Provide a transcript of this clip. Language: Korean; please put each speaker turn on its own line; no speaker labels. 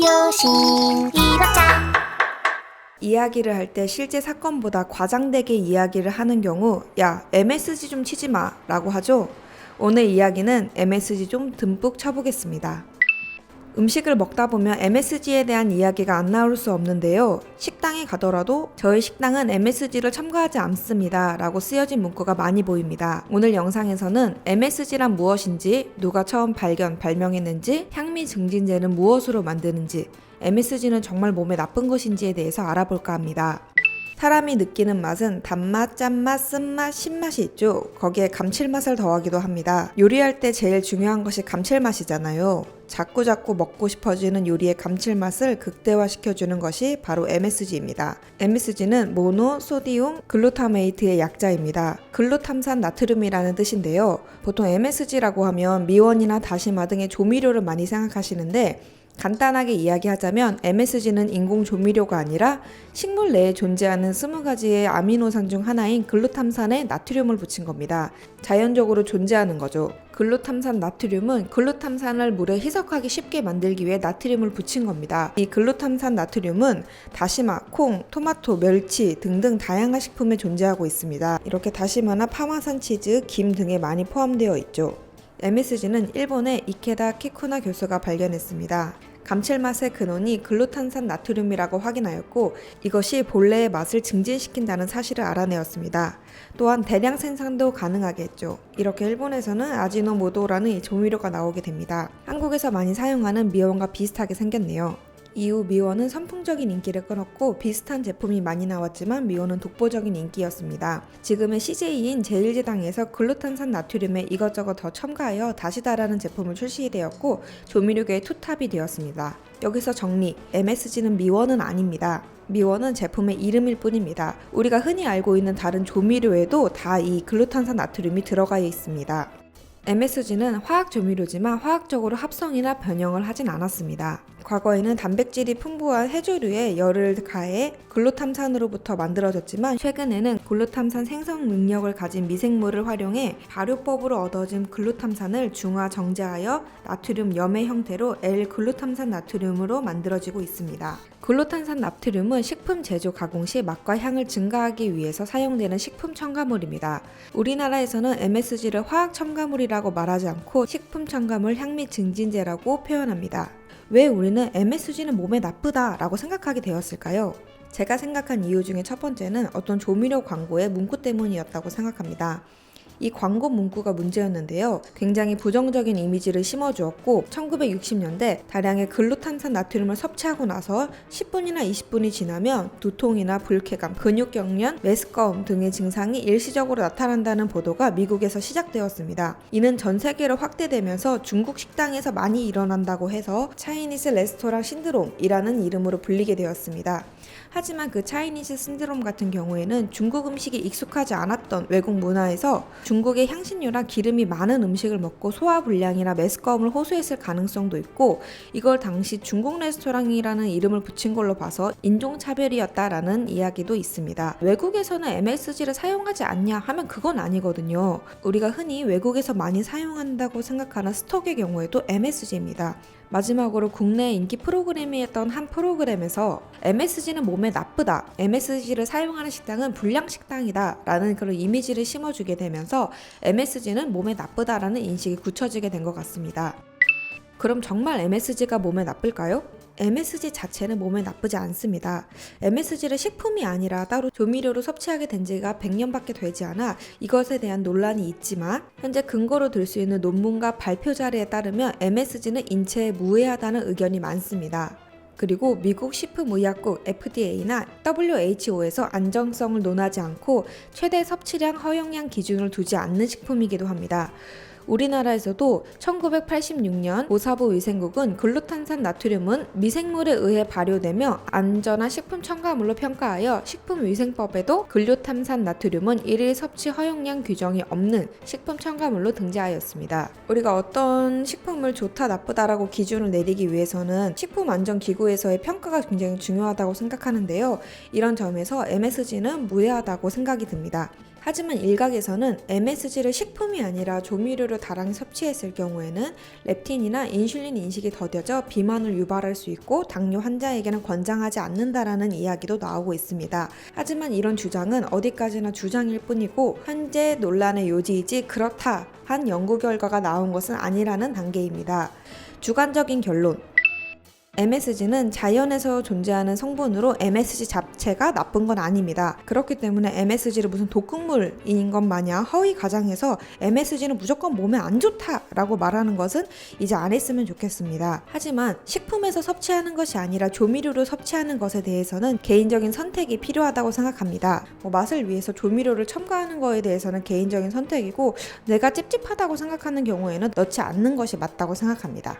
유신 1화장.
이야기를 할 때 실제 사건보다 과장되게 이야기를 하는 경우 야, MSG 좀 치지 마 라고 하죠. 오늘 이야기는 MSG 좀 듬뿍 쳐보겠습니다. 음식을 먹다 보면 MSG에 대한 이야기가 안 나올 수 없는데요. 식당에 가더라도 저희 식당은 MSG를 첨가하지 않습니다 라고 쓰여진 문구가 많이 보입니다. 오늘 영상에서는 MSG란 무엇인지, 누가 처음 발명했는지, 향미 증진제는 무엇으로 만드는지, MSG는 정말 몸에 나쁜 것인지에 대해서 알아볼까 합니다. 사람이 느끼는 맛은 단맛, 짠맛, 쓴맛, 신맛이 있죠. 거기에 감칠맛을 더하기도 합니다. 요리할 때 제일 중요한 것이 감칠맛이잖아요. 자꾸자꾸 먹고 싶어지는 요리의 감칠맛을 극대화시켜주는 것이 바로 MSG입니다. MSG는 모노소디움 글루타메이트의 약자입니다. 글루탐산 나트륨이라는 뜻인데요. 보통 MSG라고 하면 미원이나 다시마 등의 조미료를 많이 생각하시는데, 간단하게 이야기하자면 MSG는 인공 조미료가 아니라 식물 내에 존재하는 20가지의 아미노산 중 하나인 글루탐산에 나트륨을 붙인 겁니다. 자연적으로 존재하는 거죠. 글루탐산 나트륨은 글루탐산을 물에 희석하기 쉽게 만들기 위해 나트륨을 붙인 겁니다. 이 글루탐산 나트륨은 다시마, 콩, 토마토, 멸치 등등 다양한 식품에 존재하고 있습니다. 이렇게 다시마나 파마산 치즈, 김 등에 많이 포함되어 있죠. MSG는 일본의 이케다 키쿠나 교수가 발견했습니다. 감칠맛의 근원이 글루탄산 나트륨이라고 확인하였고, 이것이 본래의 맛을 증진시킨다는 사실을 알아내었습니다. 또한 대량 생산도 가능하게 했죠. 이렇게 일본에서는 아지노모토라는 이 조미료가 나오게 됩니다. 한국에서 많이 사용하는 미원과 비슷하게 생겼네요. 이후 미원은 선풍적인 인기를 끌었고 비슷한 제품이 많이 나왔지만 미원은 독보적인 인기였습니다. 지금은 CJ인 제1제당에서 글루탄산 나트륨에 이것저것 더 첨가하여 다시다라는 제품을 출시되었고 조미료계의 투탑이 되었습니다. 여기서 정리, MSG는 미원은 아닙니다. 미원은 제품의 이름일 뿐입니다. 우리가 흔히 알고 있는 다른 조미료에도 다 이 글루탄산 나트륨이 들어가 있습니다. MSG는 화학 조미료지만 화학적으로 합성이나 변형을 하진 않았습니다. 과거에는 단백질이 풍부한 해조류에 열을 가해 글루탐산으로부터 만들어졌지만, 최근에는 글루탐산 생성 능력을 가진 미생물을 활용해 발효법으로 얻어진 글루탐산을 중화 정제하여 나트륨 염의 형태로 L-글루탐산 나트륨으로 만들어지고 있습니다. 글루탄산 나트륨은 식품 제조 가공 시 맛과 향을 증가하기 위해서 사용되는 식품 첨가물입니다. 우리나라에서는 MSG를 화학 첨가물이라고 말하지 않고 식품 첨가물 향미 증진제라고 표현합니다. 왜 우리는 MSG는 몸에 나쁘다 라고 생각하게 되었을까요? 제가 생각한 이유 중에 첫 번째는 어떤 조미료 광고의 문구 때문이었다고 생각합니다. 이 광고 문구가 문제였는데요. 굉장히 부정적인 이미지를 심어주었고, 1960년대 다량의 글루탄산 나트륨을 섭취하고 나서 10분이나 20분이 지나면 두통이나 불쾌감, 근육경련, 메스꺼움 등의 증상이 일시적으로 나타난다는 보도가 미국에서 시작되었습니다. 이는 전 세계로 확대되면서 중국 식당에서 많이 일어난다고 해서 차이니스 레스토랑 신드롬이라는 이름으로 불리게 되었습니다. 하지만 그 차이니즈 신드롬 같은 경우에는 중국 음식이 익숙하지 않았던 외국 문화에서 중국의 향신료나 기름이 많은 음식을 먹고 소화불량이나 메스꺼움을 호소했을 가능성도 있고, 이걸 당시 중국 레스토랑이라는 이름을 붙인 걸로 봐서 인종차별이었다라는 이야기도 있습니다. 외국에서는 MSG를 사용하지 않냐 하면 그건 아니거든요. 우리가 흔히 외국에서 많이 사용한다고 생각하는 스톡의 경우에도 MSG입니다. 마지막으로 국내 인기 프로그램이었던 한 프로그램에서 MSG는 몸에 나쁘다, MSG를 사용하는 식당은 불량식당이다 라는 그런 이미지를 심어주게 되면서 MSG는 몸에 나쁘다라는 인식이 굳혀지게 된 것 같습니다. 그럼 정말 MSG가 몸에 나쁠까요? MSG 자체는 몸에 나쁘지 않습니다. MSG를 식품이 아니라 따로 조미료로 섭취하게 된 지가 100년밖에 되지 않아 이것에 대한 논란이 있지만, 현재 근거로 들 수 있는 논문과 발표 자료에 따르면 MSG는 인체에 무해하다는 의견이 많습니다. 그리고 미국 식품의약국 FDA나 WHO에서 안정성을 논하지 않고 최대 섭취량 허용량 기준을 두지 않는 식품이기도 합니다. 우리나라에서도 1986년 보사부 위생국은 글루탄산 나트륨은 미생물에 의해 발효되며 안전한 식품 첨가물로 평가하여 식품위생법에도 글루탐산 나트륨은 일일 섭취 허용량 규정이 없는 식품 첨가물로 등재하였습니다. 우리가 어떤 식품을 좋다 나쁘다라고 기준을 내리기 위해서는 식품안전기구에서의 평가가 굉장히 중요하다고 생각하는데요. 이런 점에서 MSG는 무해하다고 생각이 듭니다. 하지만 일각에서는 MSG를 식품이 아니라 조미료로 다량 섭취했을 경우에는 렙틴이나 인슐린 인식이 더뎌져 비만을 유발할 수 있고 당뇨 환자에게는 권장하지 않는다라는 이야기도 나오고 있습니다. 하지만 이런 주장은 어디까지나 주장일 뿐이고 현재 논란의 요지이지 그렇다 한 연구 결과가 나온 것은 아니라는 단계입니다. 주관적인 결론. MSG는 자연에서 존재하는 성분으로 MSG 자체가 나쁜 건 아닙니다. 그렇기 때문에 MSG를 무슨 독극물인 것 마냥 허위 과장해서 MSG는 무조건 몸에 안 좋다라고 말하는 것은 이제 안 했으면 좋겠습니다. 하지만 식품에서 섭취하는 것이 아니라 조미료로 섭취하는 것에 대해서는 개인적인 선택이 필요하다고 생각합니다. 맛을 위해서 조미료를 첨가하는 것에 대해서는 개인적인 선택이고 내가 찝찝하다고 생각하는 경우에는 넣지 않는 것이 맞다고 생각합니다.